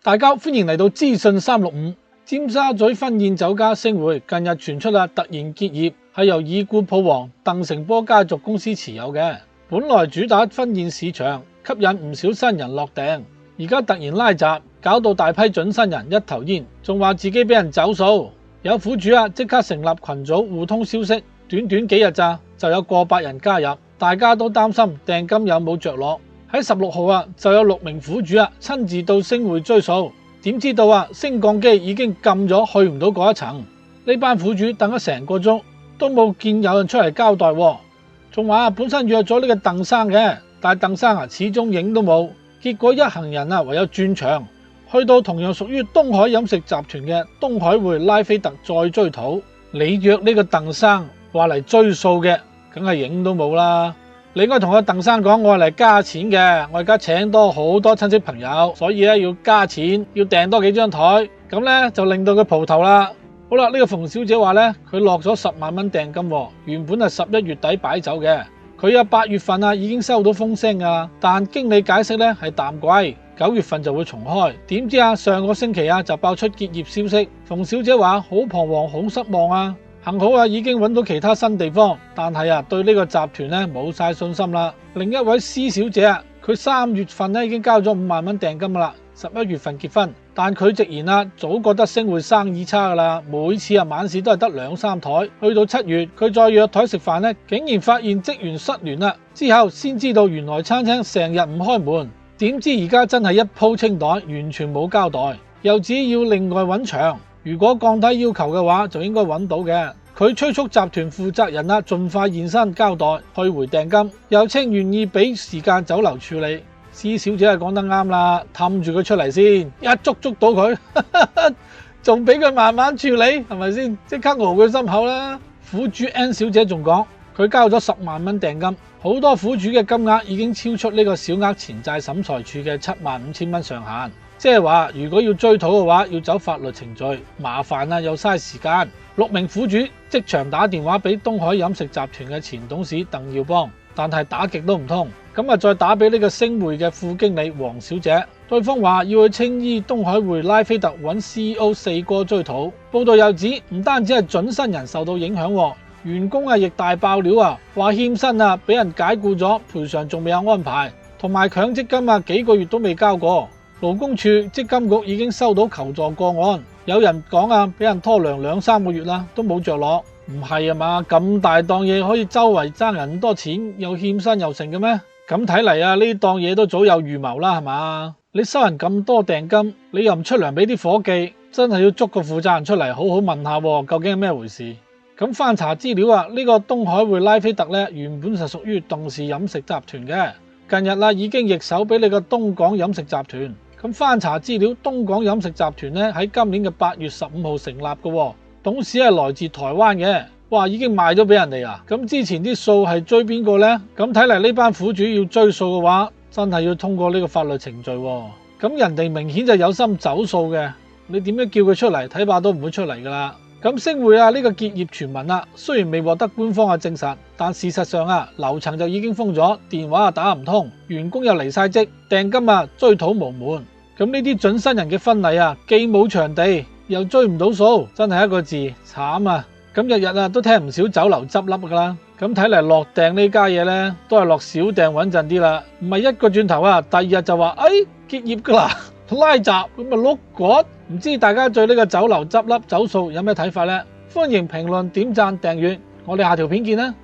大家歡迎嚟到資訊365。尖沙咀婚宴酒家星匯近日傳出突然結業，係由已故鋪王鄧成波家族公司持有嘅。本來主打婚宴市場，吸引唔少新人落訂，而家突然拉閘，搞到大批準新人一頭煙，仲話自己俾人走數。有苦主即刻成立群組互通消息，短短幾日咋就有過百人加入，大家都擔心訂金有冇着落。喺16號就有6名苦主親自到星匯追數，點知道升降機已經禁咗，去唔到嗰一層。呢班苦主等咗成個鐘都冇見有人出嚟交代，仲話本身約咗呢個鄧生嘅，但係鄧生始終影都冇。結果一行人唯有轉場，去到同樣屬於東海飲食集團嘅東海匯拉菲特再追討。你約呢個鄧生話嚟追數嘅，梗係影都冇啦。你應該同阿鄧生講，我係嚟加錢嘅，我而家請多好多親戚朋友，所以要加錢，要訂多幾張台，咁就令到佢蒲頭啦。好啦，呢個馮小姐話佢落咗10萬蚊訂金，原本係11月底擺酒嘅，佢8月份已經收到風聲噶，但經理解釋係淡季，9月份就會重開。點知上個星期就爆出結業消息，馮小姐話好彷徨，好失望啊。幸好已經揾到其他新地方，但係對呢個集團冇晒信心啦。另一位施小姐佢3月份已經交咗5萬蚊訂金啦，11月份結婚，但佢直言早覺得星匯生意差噶啦，每次晚市都係得2-3台，去到7月佢再約台食飯竟然發現職員失聯啦，之後先知道原來餐廳成日唔開門，點知而家真係一鋪清袋，完全冇交代，又只要另外揾場。如果降低要求嘅話，就應該揾到嘅。佢催促集團負責人盡快現身交代，退回訂金，又稱願意俾時間酒樓處理。施小姐講得啱啦，氹住佢出嚟先，一捉到佢，仲俾佢慢慢處理，係咪先？即刻熬佢心口啦。苦主 N 小姐仲講，佢交咗10萬蚊訂金，好多苦主嘅金額已經超出呢個小額錢債審裁處嘅75000蚊上限。即係話，如果要追討嘅話，要走法律程序，麻煩又嘥時間。6名苦主即場打電話俾東海飲食集團嘅前董事鄧耀邦，但係打極都唔通，咁再打俾呢個星匯嘅副經理黃小姐，對方話要去青衣東海匯拉菲特揾 CEO 4哥追討。報道又指唔單止係準新人受到影響，員工亦大爆料話欠薪俾人解僱咗，賠償仲未有安排，同埋強積金幾個月都未交過。勞工處積金局已經收到求助個案，有人講俾人拖糧2-3個月啦，都冇着落。唔係啊嘛，咁大檔嘢可以周圍爭人咁多錢，又欠薪又成嘅咩？咁睇嚟呢檔嘢都早有預謀啦，係嘛？你收人咁多訂金，你又唔出糧俾啲伙計，真係要捉個負責人出嚟好好問下，究竟係咩回事？咁翻查資料呢個東海匯拉菲特原本係屬於鄧氏飲食集團嘅，近日已經易手俾你個東港飲食集團。咁翻查資料，東港飲食集團喺今年嘅8月15號成立嘅，董事係來自台灣嘅。哇，已經賣咗俾人哋啊！咁之前啲數係追邊個呢？咁睇嚟呢班苦主要追數嘅話，真係要通過呢個法律程序。咁人哋明顯就有心走數嘅，你點樣叫佢出嚟？睇怕都唔會出嚟噶啦。咁星匯呢個結業傳聞雖然未獲得官方嘅證實，但事實上樓層就已經封咗，電話打唔通，員工又離晒職，訂金追討無門。咁呢啲準新人嘅婚禮既冇場地，又追唔到數，真係一個字慘啊！咁日日都聽唔少酒樓執笠噶啦。咁睇嚟落訂呢家嘢呢，都係落小訂穩陣啲啦，唔係一個轉頭第2日就話結業噶啦，拉閘咁咪碌葛。唔知大家對呢個酒樓執笠走數有咩睇法呢？歡迎評論、點讚、訂閱，我哋下條片見啦！